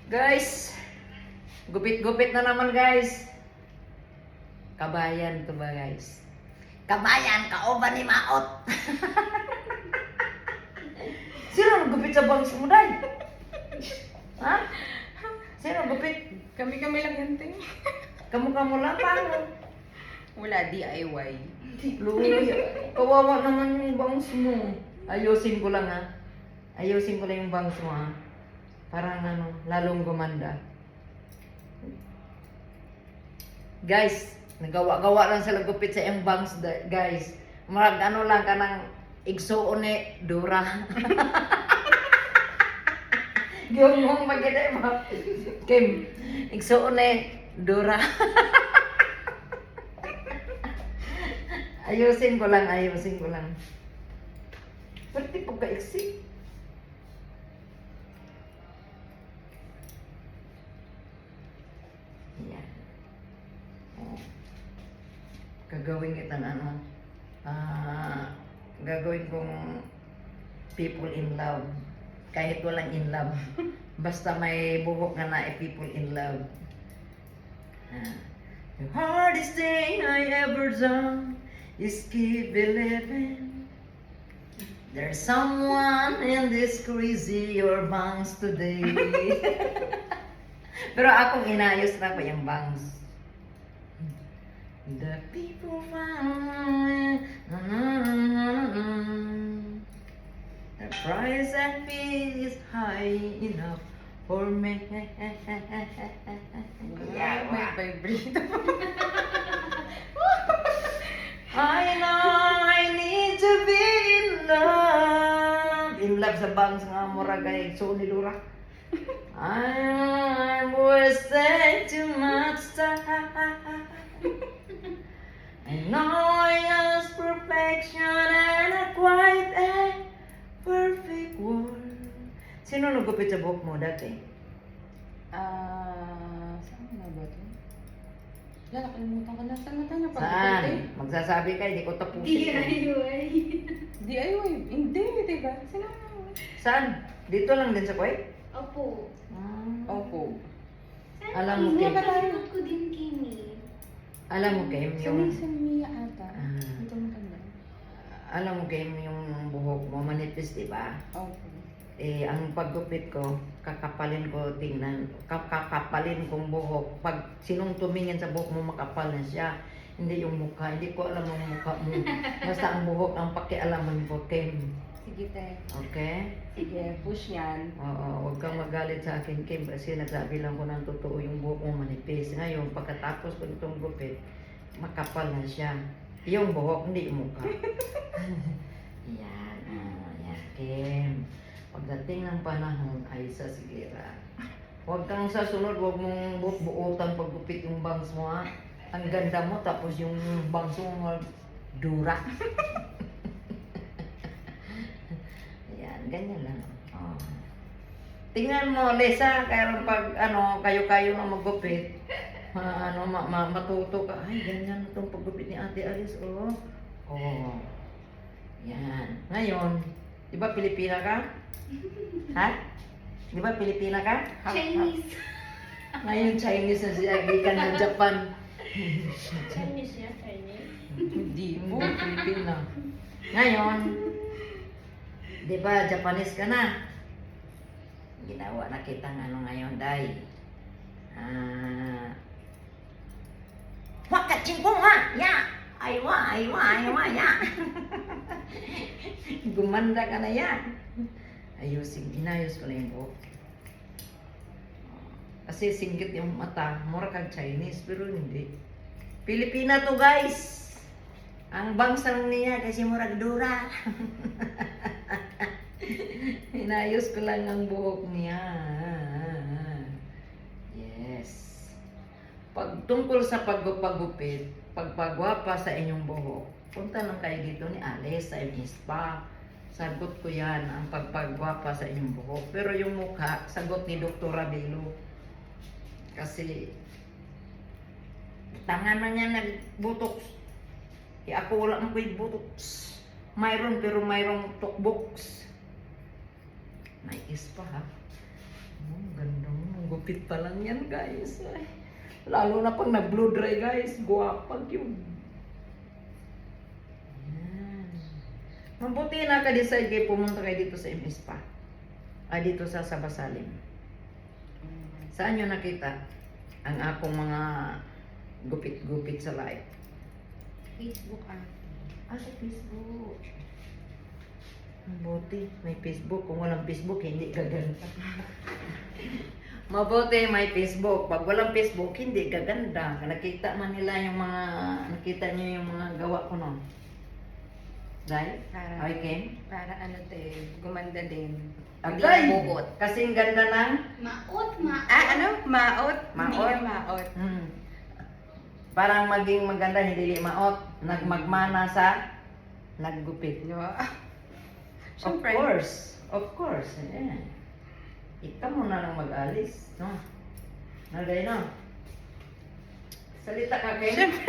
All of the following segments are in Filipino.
Guys, gupit-gupit na naman guys. Kabayan to ba guys? Kabayan, kauban ni Maot. Sino nagupit sa bangs mo, Day? Ha? Sino gupit? Kami-kami lang hintay. Kamu-kamu lang, paano? Wala, DIY. Luy, kawawa naman yung bangs mo. Ayusin ko lang ha. Ayusin ko lang yung bangs mo ha. Parang ano, lalong gumanda. Guys, nagawa-gawa lang sila gupit sa iyong bangs, guys. Marag ano lang ka ng igsuon ni Dura. Yung mong maganda mo. Kim, igsuon ni Dura. Ayusin ko lang, ayusin ko lang. Pwede po ka-iksi. Yan. Oh. Gagawin kitang ano, gagawin kong people in love. Kahit walang in love. Basta may buhok nga na people in love. The hardest thing I ever done is keep believing there's someone in this crazy your bangs today. Pero akong inayos na pa yung bangs. The people find the price I pay is high enough for me. Yeah, may vibrato. I know I need to be in love. In love sa bangs nga mura kay so ni Dura. I'm wasting too much time. I know I ask perfection and a quite a perfect world. Sino nagupit sa buhok mo dati? Saan na ba ito? Wala, nakalimutan ko na. Saan na tayo Saan? pag-upit Magsasabi ka, hindi ko tapusin. DIY. DIY? Hindi, diba? Saan na? Saan? Dito lang din sa Kuwait? Opo. Opo. Alam mo, Kim. Kim. Napanood ko din, Kimi. Alam mo, Kim, yung... Sa Mia ata. Ah. Hindi ko matanda. Alam mo, Kim, yung buhok mo manipis, di ba? Opo. Eh, ang paggupit ko, kakapalin ko, tingnan, kakapalin kong buhok. Pag sinong tumingin sa buhok mo, makapal na siya. Hindi yung mukha. Hindi ko alam ang mukha mo. Basta ang buhok, ang pakialaman ko, Kim. Sige, te. Okay? Sige, push yan. Oo, huwag kang magalit sa akin, Kim, kasi nagsabi lang ko ng totoo yung buhok mo manipis. Ngayon, pagkatapos ko nitong gupit, makapal na siya. Yung buhok, hindi yung mukha. Yan, yan, Kim. Pagdating ng panahon ay sasigira. Huwag kang sasunod, huwag mong buot-buotan paggupit yung bangs mo, ha? Ang ganda mo, tapos yung bangs mo, Dura. Yan, ganyan lang. Oh. Tingnan mo, Lesa, kaya pag ano, kayo-kayo na maggupit, matuto ka. Ay, ganyan itong paggupit ni Ate Alice, oh. Oh. Yan. Ngayon, di ba Pilipina ka? Ha? Di ba Pilipina ka? Chinese. Ngayon, Chinese na siya, di ka ng Japan. Chinese niya, Chinese. Hindi mo, Pilipina. Ngayon, di ba Japanese ka na? Ginawa na kitang ano ngayon, Day. Wakachingkong ha! Ya! Aywa, aywa, aywa, ya! Gumanda ka na yan. Inayos ko na yung buhok. Kasi singgit yung mata, mura kang Chinese, pero hindi. Pilipina to, guys! Ang bangsang niya kasi murag Dura. Inayos ko lang ang buhok niya. Yes. Pag tungkol sa paggupit, pagpagwapa sa inyong buhok, punta lang kayo dito ni Alice sa spa. Sagot ko yan, ang pagpagwapa sa inyong buhok. Pero yung mukha, sagot ni Dr. Abelo. Kasi, tangan na niya nagbutox. Ako wala mo ko'y butox. Mayroon, pero mayroong talkbox. May is pa ha. Oh, ganda mo. gupit pa lang yan, guys. Ay, lalo na pag nag-blow dry, guys. Guwapag yun. Yan. Mabuti naka-decide kayo pumunta kayo dito sa MS Spa. Dito sa Sabasalim. Saan nyo nakita ang akong mga gupit-gupit sa live? Facebook ate. Sa Facebook. Mabuti, may Facebook. Kung walang Facebook, hindi gaganda. Mabuti, may Facebook. Pag walang Facebook, hindi gaganda. Nakita man nila yung mga, nakita nyo yung mga gawa ko nun. Dahil? Para, Okay. para ano te, gumanda din. Hindi Agay! nabuot. Kasing ganda ng... Maot, maot. Ano? Maot? Hindi Maot? na maot. Parang maging maganda, hindi maot. Nagmagmana sa naggupit. Di ba? Of course. Of course. Ayan. Ikaw mo na lang mag-alis. No? Nalday no? Salita ka kayo? Siyempre.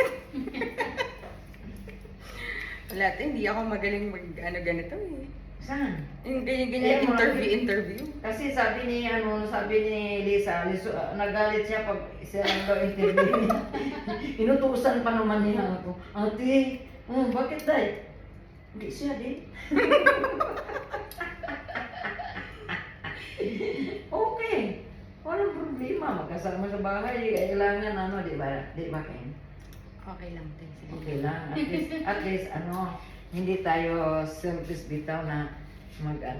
Wala te, hindi ako magaling mag ano ganito eh. Saan? Yung ganyan Ayan mo, interview. Kasi sabi ni Lisa, nagalit siya pag siya lang daw interview niya. Inutusan pa naman niya ako. Ate, bakit day? Hindi siya di. Okay. Walang problema. Magkasama sa bahay. Kailangan ano, di ba? Di ba, Ken? Okay lang te. Sige. Okay lang. At least hindi tayo selfish bitaw na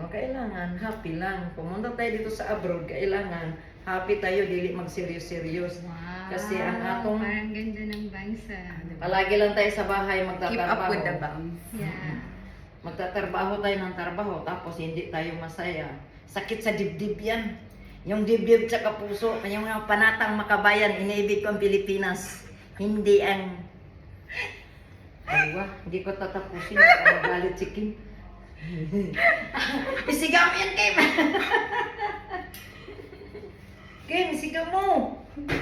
kailangan happy lang. Pumunta tayo dito sa abroad, kailangan happy tayo, dili mag-serious-serious. Wow. Kasi ang atong, Parang ganda ng bangsa. palagi lang tayo sa bahay Keep up magtatrabaho. with the bounce. Yeah. Magtatrabaho tayo ng trabaho, tapos hindi tayo masaya. Sakit sa dibdib yan. Yung dibdib tsaka puso, yung mga panatang makabayan, iniibig ko ang Pilipinas. Hindi ang... hindi ko tatapusin. Magalit si Kim. Isigaw mo yan, Kim! Kim, isigaw mo!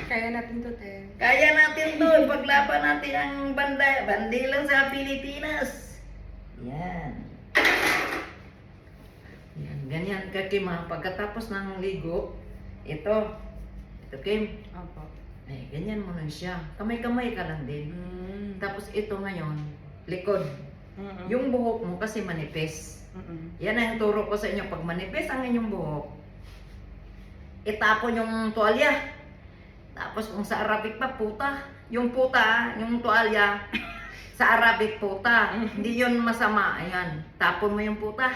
Kaya natin to te. Kaya natin to. Paglaban natin ang bandilang sa Pilipinas. Yan. Yan. Ganyan ka, Kim, ha? Pagkatapos ng ligo, ito, Kim, Opo. ay, ganyan mo lang siya. Kamay-kamay ka lang din. Tapos ito ngayon, likod. Yung buhok mo kasi manipis. Yan ang turo ko sa inyo. Pag manipis ang inyong buhok, itapon yung tuwalya. Tapos kung sa Arabic pa, puta. Yung puta, yung tuwalya, sa Arabic puta. Hindi yun masama. Ayan, tapon mo yung puta.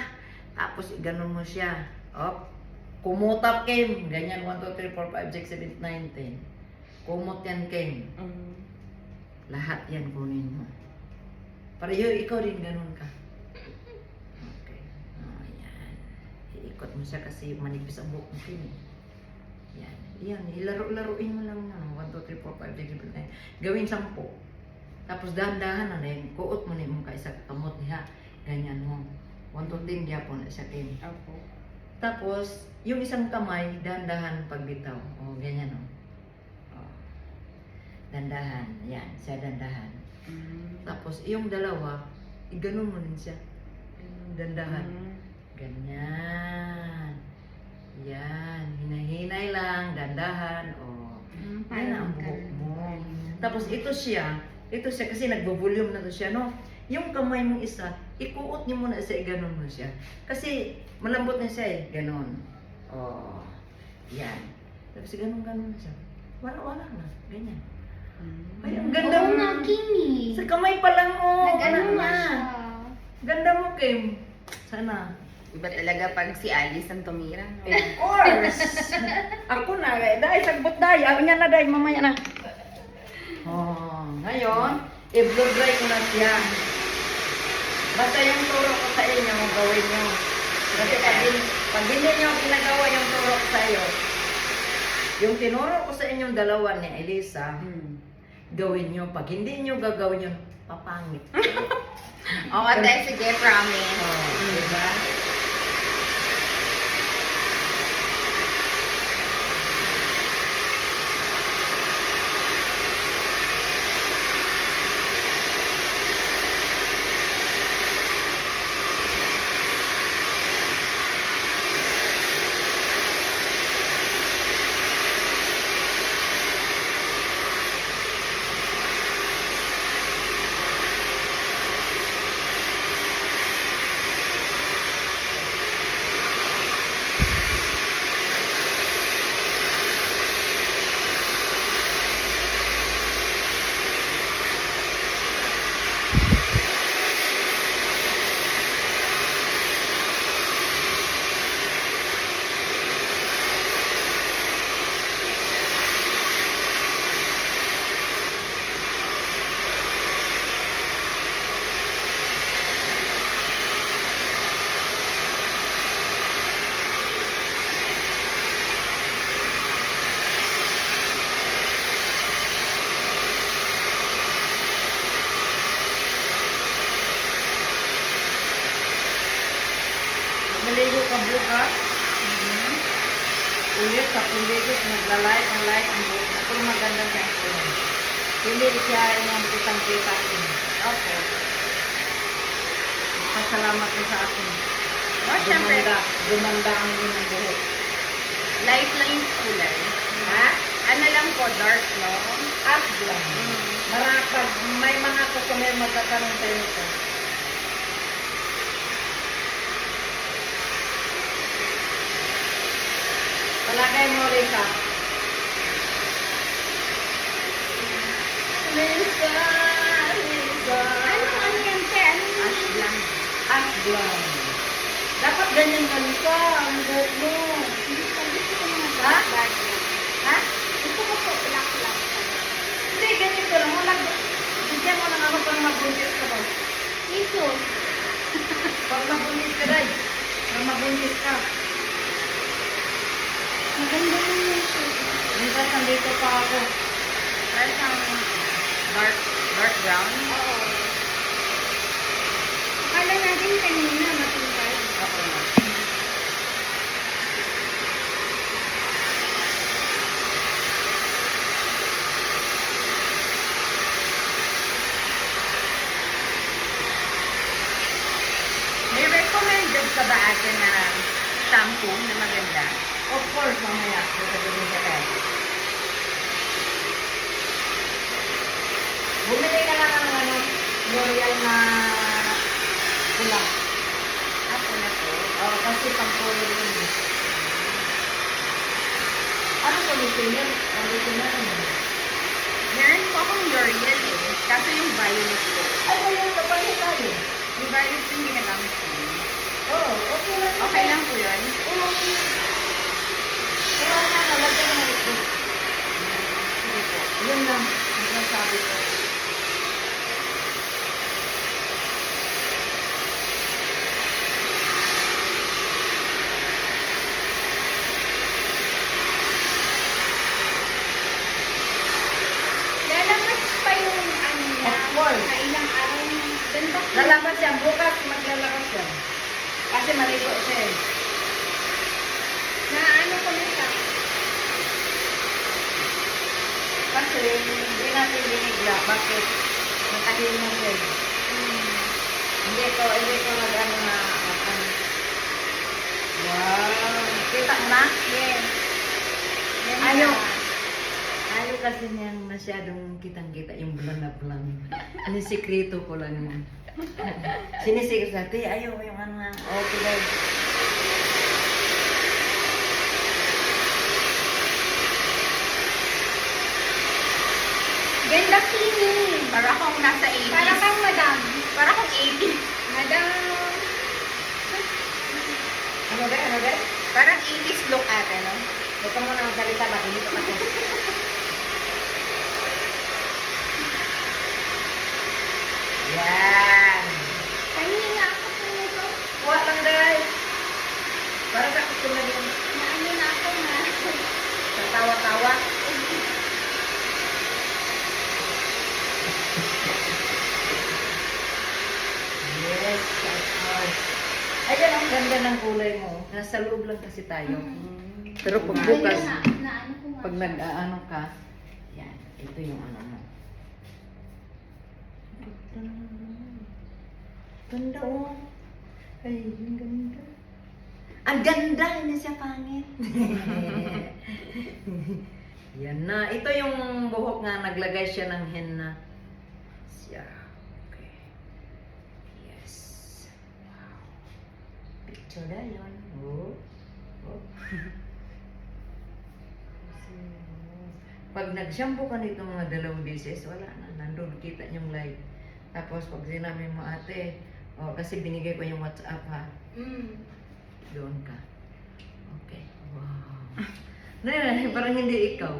Tapos ganun mo siya. Op. Kumutap, Kim. Ganyan, 1, 2, 3, 4, 5, 6, 7, 8, 9, 10. Kumot yan, Kim. Lahat yan kunin mo. Para ikaw rin ganun ka. Okay. Yan. Iikot mo siya kasi manipis ang buhok mo, Kim. Yan. Yan. Ilaro-laruin mo lang na. 1, 2, 3, 4, 5, 6, 7, 8. Gawin 10. Tapos dahan-dahan na rin. Kuot mo na yung kaisa kamot niya. Ganyan mo. 1, 2, 3, gyapon na siya, Kim. Opo. Tapos, yung isang kamay, dahan-dahan pagbitaw. O, ganyan o. Dandahan. Yan, siya dandahan. Tapos, yung dalawa, iganon mo rin siya. Dandahan. Ganyan. Yan. Hinahinay lang, dandahan. O, yan ang buhok mo. Tapos, ito siya kasi nagbo-volume na to siya, no? Yung kamay mong isa, ikuot niyo muna siya, iganon mo siya. Kasi, malambot na siya eh. Ganon. O, yan. Tapos, ganon-ganon na siya. Wala na. Ganyan. Ay, ang ganda Oo mo. nga, Kimi. Sa kamay pa lang mo. Nag-ano Anak nga na. siya. Ganda mo, Kim. Sana. Iba talaga pag si Alice ang tumira. No? Of course. Ako na. Dahil sagbot dahil. Ako niya na dahil. Mamaya na. Oh, ngayon, i-blow dry ko na siya. Basta yung turo ko sa inyo, gawin nyo. Kasi pag hindi nyo ginagawa yung turo ko sa iyo, yung tinuro ko sa inyong dalawa ni Elisa, gawin nyo. Pag hindi nyo gagawin yun, papangit. Oo, te, sige, promise. Oh, diba? bukas. Ulit sa Puligos, nagla-like ang buhok na. Pero maganda siya ang kulay. Hindi siya yung kitang-kita ko. Okay. Pasalamat ko sa akin. Oh, syempre, Gumanda ang inyong buhok. light lang yung kulay. Ha? Ano lang po, dark, no? At lang. Pag may mga customer magkakaroon tayo nito. Palagay mo, Lisa. Lisa, Lisa. Ano yan, te? Ano yan? Ash blank. Ash blonde. Dapat ganyan ka, Lisa. Ang buhok mo. Gusto ko mga Ha? black. Ha? Gusto ko po black. Hindi, ganyan ka lang. Wala. Bigyan mo ng ano pang mabuntis ka ba? Jesus. Pag mabuntis ka, Day. Pag mabuntis ka. Maganda yung YouTube. Minsan nandito pa ako. Parang siyang dark brown. Oo. Akala natin kanina matungkal. Okay na. May recommended ka ba ate na shampoo na maganda? Of course, mamaya. Sasabihin ka tayo. Bumili ka lang ng ano, L'Oreal na pula. Ako na po. Oh, kasi pang-color yun. Ano conditioner? Conditioner ano? Meron po akong L'Oreal eh. Kaso yung violet po. Ay, ayun, kapalit tayo. Yung violet yung ginagamit ko. Oo, okay lang. Okay lang po yun. Oo. Kaya na, nalagyan mo ito. Sige po. Yun lang, ang nasabi ko. Lalabas pa yung ano niya. Of course. Sa ilang araw na. Ganda ko. Lalabas yan, bukas maglalabas yan. Kasi maligo siya eh. Na ano ko na siya. Kasi hindi natin binigla. Bakit? Nakahil na siya eh. Hindi ko nag-ano na ano. Wow! Kita mo na? Yes. Ganda. Ayaw. Ayaw kasi niyang masyadong kitang-kita yung bulan na bulan. Sinisikreto ko lang yun. Sinisikreto sa ate, ayaw yung ano nga. Okay daw. Ganda Kimi. Para akong nasa 80s. Para kang madam. Para akong 80s. Madam. Ano ba? Ano ba? Parang 80s look ate, no? Ito mo na magsalita ba? Hindi ko kasi. Yan. Kanina na ako po nito. Kuha lang guys. Para sa kusunod yung Naano na ako na. sa tawa-tawa. Yes, of course. Ayan, ang ganda ng kulay mo. Nasa loob lang kasi tayo. Pero pag bukas, Na ano ko nga. pag nag-ano ka, yan, ito yung ano mo. Ganda oh. Ay, ang ganda. Ang ganda, hindi siya pangit. Yan na. Ito yung buhok nga, naglagay siya ng henna. Siya. Okay. Yes. Wow. Picture na yun. Oh. Oh. Pag nag-shampoo ka nito mga dalawang beses, wala na. Nandun, kita yung light. Tapos pag sinabi mo, ate, oh, kasi binigay ko yung WhatsApp ha. Doon ka. Okay. Wow. Parang hindi ikaw.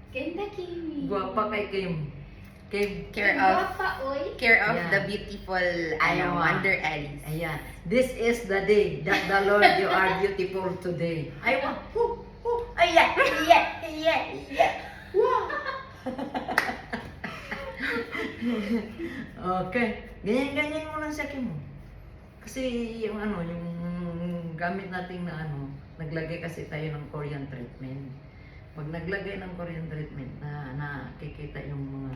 Ganda Kimi. Guwapa kay Kim. Kim. Care of Guwapa, oy. Yeah. the beautiful Ayaw, Wonder Alice. Ayan. This is the day that the Lord, you are beautiful today. Ay, wow. Ayan. Yeah. Wow. Okay. Ganyan mo lang sa Kim mo. Kasi yung ano, yung gamit natin na ano, naglagay kasi tayo ng Korean treatment. Pag naglagay ng Korean treatment na nakikita yung mga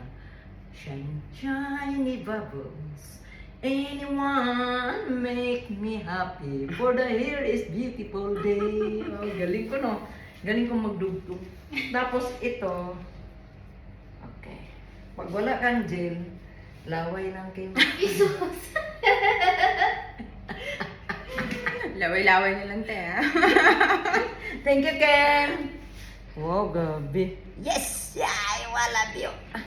shiny bubbles. Anyone make me happy for the here is beautiful day. Oh, galing ko no. Galing ko magdugtong. Tapos ito, okay. Pag wala kang gel, laway lang kayo. Isus. Laway-laway na lang tayo. Thank you, Ken. Oh, gabi. Yes! Yeah, I love you.